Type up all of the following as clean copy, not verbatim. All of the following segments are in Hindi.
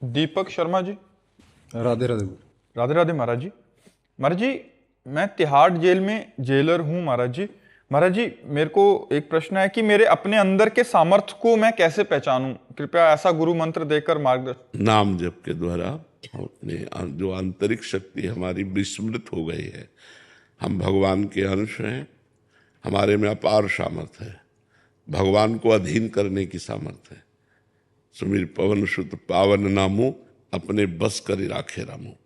दीपक शर्मा जी। राधे राधे। राधे राधे महाराज जी। महाराज जी, मैं तिहाड़ जेल में जेलर हूँ महाराज जी। महाराज जी, मेरे को एक प्रश्न है कि मेरे अपने अंदर के सामर्थ्य को मैं कैसे पहचानूं? कृपया ऐसा गुरु मंत्र देकर मार्गदर्शन। नाम जप के द्वारा हम अपने जो आंतरिक शक्ति हमारी विस्मृत हो गई है। हम भगवान के अंश हैं, हमारे में अपार सामर्थ्य है, भगवान को अधीन करने की सामर्थ्य है। सुमिर पवन सुत पावन नामो, अपने बस कर राखे रामो।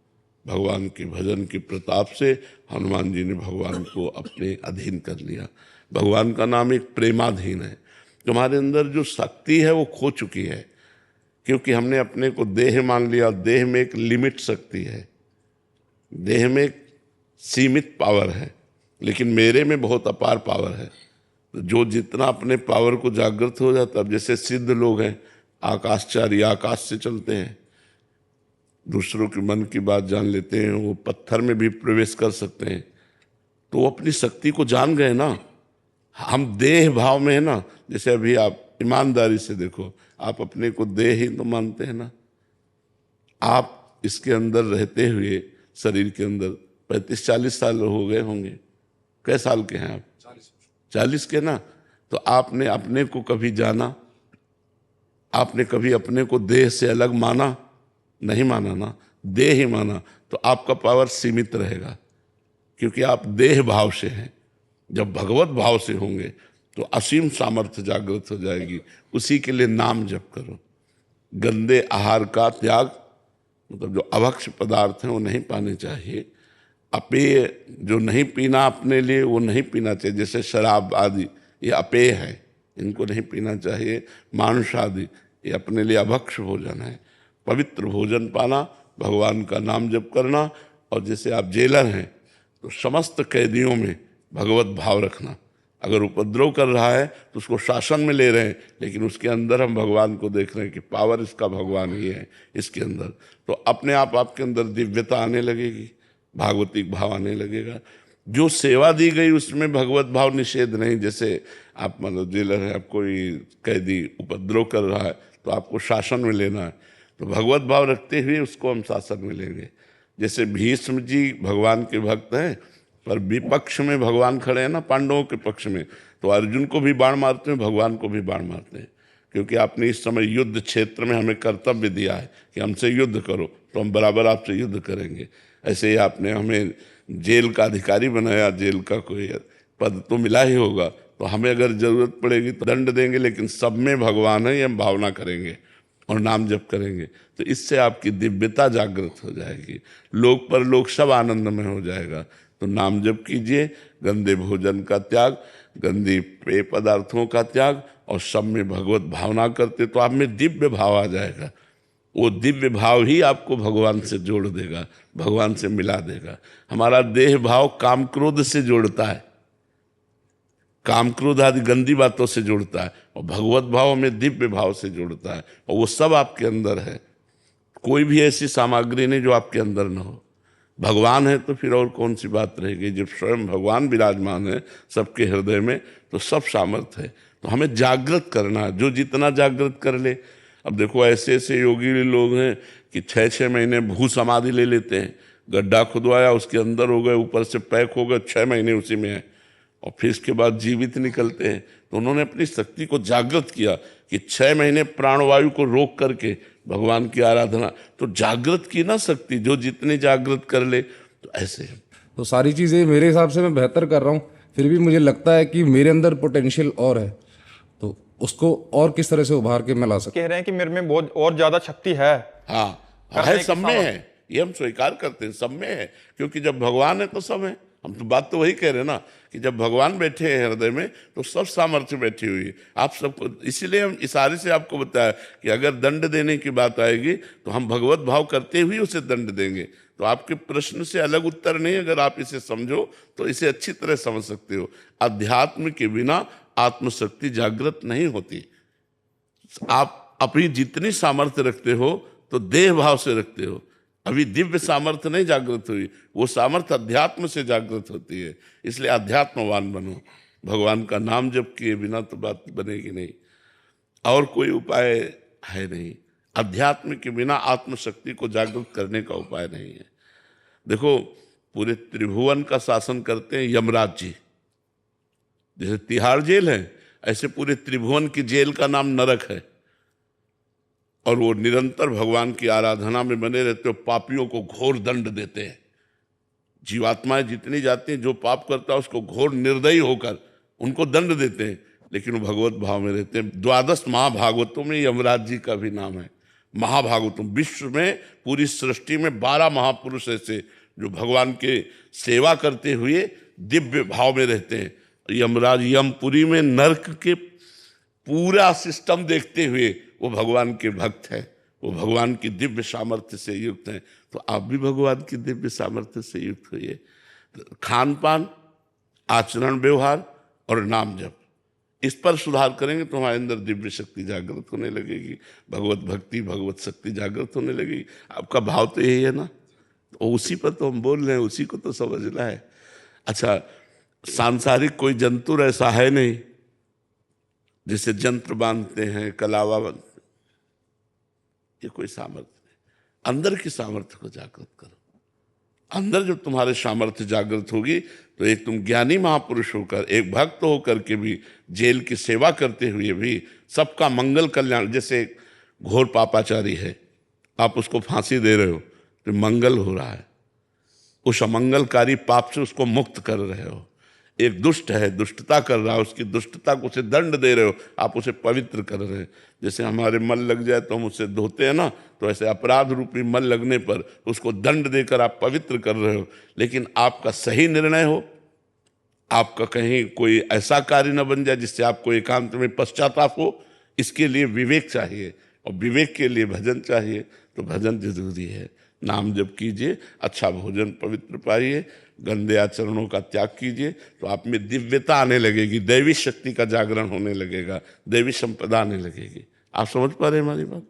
भगवान के भजन के प्रताप से हनुमान जी ने भगवान को अपने अधीन कर लिया। भगवान का नाम एक प्रेमाधीन है। तुम्हारे अंदर जो शक्ति है वो खो चुकी है, क्योंकि हमने अपने को देह मान लिया। देह में एक लिमिट शक्ति है, देह में एक सीमित पावर है, लेकिन मेरे में बहुत अपार पावर है। तो जो जितना अपने पावर को जागृत हो जाता, अब जैसे सिद्ध लोग हैं, आकाशचारी, आकाश से चलते हैं, दूसरों के मन की बात जान लेते हैं, वो पत्थर में भी प्रवेश कर सकते हैं। तो वो अपनी शक्ति को जान गए ना। हम देह भाव में है ना। जैसे अभी आप ईमानदारी से देखो, आप अपने को देह ही तो मानते हैं ना। आप इसके अंदर रहते हुए, शरीर के अंदर 35-40 साल हो गए होंगे। कै साल के हैं आप? 40 के ना। तो आपने अपने को कभी जाना? आपने कभी अपने को देह से अलग माना? नहीं माना ना, देह ही माना। तो आपका पावर सीमित रहेगा, क्योंकि आप देह भाव से हैं। जब भगवत भाव से होंगे तो असीम सामर्थ्य जागृत हो जाएगी। उसी के लिए नाम जप करो। गंदे आहार का त्याग, मतलब जो अभक्ष पदार्थ हैं वो नहीं पाने चाहिए। अपेय जो नहीं पीना अपने लिए, वो नहीं पीना चाहिए। जैसे शराब आदि, ये अपेय है, इनको नहीं पीना चाहिए। मांस आदि, ये अपने लिए अभक्ष भोजन है। पवित्र भोजन पाना, भगवान का नाम जप करना। और जैसे आप जेलर हैं तो समस्त कैदियों में भगवत भाव रखना। अगर उपद्रव कर रहा है तो उसको शासन में ले रहे हैं, लेकिन उसके अंदर हम भगवान को देख रहे हैं कि पावर इसका भगवान ही है इसके अंदर। तो अपने आप आपके अंदर दिव्यता आने लगेगी, भागवतिक भाव आने लगेगा। जो सेवा दी गई उसमें भगवत भाव निषेध नहीं। जैसे आप मतलब जेलर है, आप कोई कैदी उपद्रव कर रहा है तो आपको शासन में लेना है, तो भगवत भाव रखते हुए उसको हम शासन में लेंगे। जैसे भीष्म जी भगवान के भक्त हैं, पर विपक्ष में भगवान खड़े हैं ना, पांडवों के पक्ष में। तो अर्जुन को भी बाण मारते हैं, भगवान को भी बाण मारते हैं, क्योंकि आपने इस समय युद्ध क्षेत्र में हमें कर्तव्य दिया है कि हमसे युद्ध करो, तो हम बराबर आपसे युद्ध करेंगे। ऐसे ही आपने हमें जेल का अधिकारी बनाया, जेल का कोई पद तो मिला ही होगा, तो हमें अगर जरूरत पड़ेगी तो दंड देंगे, लेकिन सब में भगवान है ये हम भावना करेंगे और नाम जप करेंगे। तो इससे आपकी दिव्यता जागृत हो जाएगी, लोक पर लोक सब आनंद में हो जाएगा। तो नाम जप कीजिए, गंदे भोजन का त्याग, गंदी पेय पदार्थों का त्याग, और सब में भगवत भावना करते तो आप में दिव्य भाव आ जाएगा। वो दिव्य भाव ही आपको भगवान से जोड़ देगा, भगवान से मिला देगा। हमारा देह भाव काम क्रोध से जोड़ता है, काम क्रोध आदि गंदी बातों से जोड़ता है, और भगवत भाव हमें दिव्य भाव से जोड़ता है, और वो सब आपके अंदर है। कोई भी ऐसी सामग्री नहीं जो आपके अंदर ना हो। भगवान है तो फिर और कौन सी बात रहेगी। जब स्वयं भगवान विराजमान है सबके हृदय में, तो सब सामर्थ्य है। तो हमें जागृत करना है, जो जितना जागृत कर ले। अब देखो ऐसे ऐसे योगी लोग हैं कि 6-6 महीने भू समाधि ले लेते हैं। गड्ढा खुदवाया, उसके अंदर हो गए, ऊपर से पैक हो गए, 6 महीने उसी में है, और फिर इसके बाद जीवित निकलते हैं। तो उन्होंने अपनी शक्ति को जागृत किया कि 6 महीने प्राणवायु को रोक करके भगवान की आराधना, तो जागृत की ना शक्ति, जो जितनी जागृत कर ले। तो ऐसे तो सारी चीज़ें मेरे हिसाब से मैं बेहतर कर रहा हूँ, फिर भी मुझे लगता है कि मेरे अंदर पोटेंशियल और है, तो उसको और किस तरह से उभार के मैं ला सकता कह रहे हैं कि मेरे में बहुत और ज्यादा शक्ति है। हाँ करने है, की सब में सामर्थ्य। है, ये हम स्वीकार करते हैं, सब में है। क्योंकि जब भगवान है तो सब है। हम तो बात तो वही कह रहे हैं ना, कि जब भगवान बैठे हैं हृदय में तो सब सामर्थ्य बैठी हुई है आप सबको। इसीलिए हम इशारे से आपको बताया कि अगर दंड देने की बात आएगी तो हम भगवत भाव करते हुए उसे दंड देंगे। तो आपके प्रश्न से अलग उत्तर नहीं, अगर आप इसे समझो तो इसे अच्छी तरह समझ सकते हो। अध्यात्म के बिना आत्मशक्ति जागृत नहीं होती। आप अपनी जितनी सामर्थ्य रखते हो तो देह भाव से रखते हो। अभी दिव्य सामर्थ्य नहीं जागृत हुई, वो सामर्थ्य अध्यात्म से जागृत होती है। इसलिए अध्यात्मवान बनो। भगवान का नाम जप किए बिना तो बात बनेगी नहीं, और कोई उपाय है नहीं। अध्यात्म के बिना आत्मशक्ति को जागृत करने का उपाय नहीं है। देखो, पूरे त्रिभुवन का शासन करते हैं यमराज जी। जैसे तिहाड़ जेल है, ऐसे पूरे त्रिभुवन की जेल का नाम नरक है। और वो निरंतर भगवान की आराधना में बने रहते हो, पापियों को घोर दंड देते हैं। जीवात्माएं जितनी जाती हैं, जो पाप करता है उसको घोर निर्दयी होकर उनको दंड देते हैं, लेकिन वो भगवत भाव में रहते हैं। 12 महाभागवतों में यमराज जी का भी नाम है। महाभागवतों, विश्व में पूरी सृष्टि में 12 महापुरुष ऐसे जो भगवान के सेवा करते हुए दिव्य भाव में रहते हैं। यमराज यमपुरी में नरक के पूरा सिस्टम देखते हुए वो भगवान के भक्त हैं, वो भगवान की दिव्य सामर्थ्य से युक्त हैं। तो आप भी भगवान की दिव्य सामर्थ्य से युक्त होइए। तो खान पान, आचरण व्यवहार और नाम जप, इस पर सुधार करेंगे तो हमारे अंदर दिव्य शक्ति जागृत होने लगेगी, भगवत भक्ति, भगवत शक्ति जागृत होने लगेगी। आपका भाव तो यही है ना, तो उसी पर तो हम बोल रहे हैं, उसी को तो समझना है। अच्छा, सांसारिक कोई जंतुर ऐसा है नहीं जिसे जंत्र बांधते हैं, कलावा बांधते हैं, ये कोई सामर्थ्य नहीं। अंदर की सामर्थ्य को जागृत करो। अंदर जब तुम्हारे सामर्थ्य जागृत होगी तो एक तुम ज्ञानी महापुरुष होकर, एक भक्त होकर के भी जेल की सेवा करते हुए भी सबका मंगल कल्याण। जैसे घोर पापाचारी है, आप उसको फांसी दे रहे हो तो मंगल हो रहा है, उस अमंगलकारी पाप से उसको मुक्त कर रहे हो। एक दुष्ट है, दुष्टता कर रहा है, उसकी दुष्टता को उसे दंड दे रहे हो, आप उसे पवित्र कर रहे हैं। जैसे हमारे मल लग जाए तो हम उसे धोते हैं ना, तो ऐसे अपराध रूपी मल लगने पर उसको दंड देकर आप पवित्र कर रहे हो। लेकिन आपका सही निर्णय हो, आपका कहीं कोई ऐसा कार्य न बन जाए जिससे आपको एकांत में पश्चाताप हो, इसके लिए विवेक चाहिए, और विवेक के लिए भजन चाहिए। तो भजन जरूरी है। नाम जप कीजिए, अच्छा भोजन पवित्र पाइए, गंदे आचरणों का त्याग कीजिए, तो आप में दिव्यता आने लगेगी, दैवी शक्ति का जागरण होने लगेगा, दैवी संपदा आने लगेगी। आप समझ पा रहे हैं हमारी बात?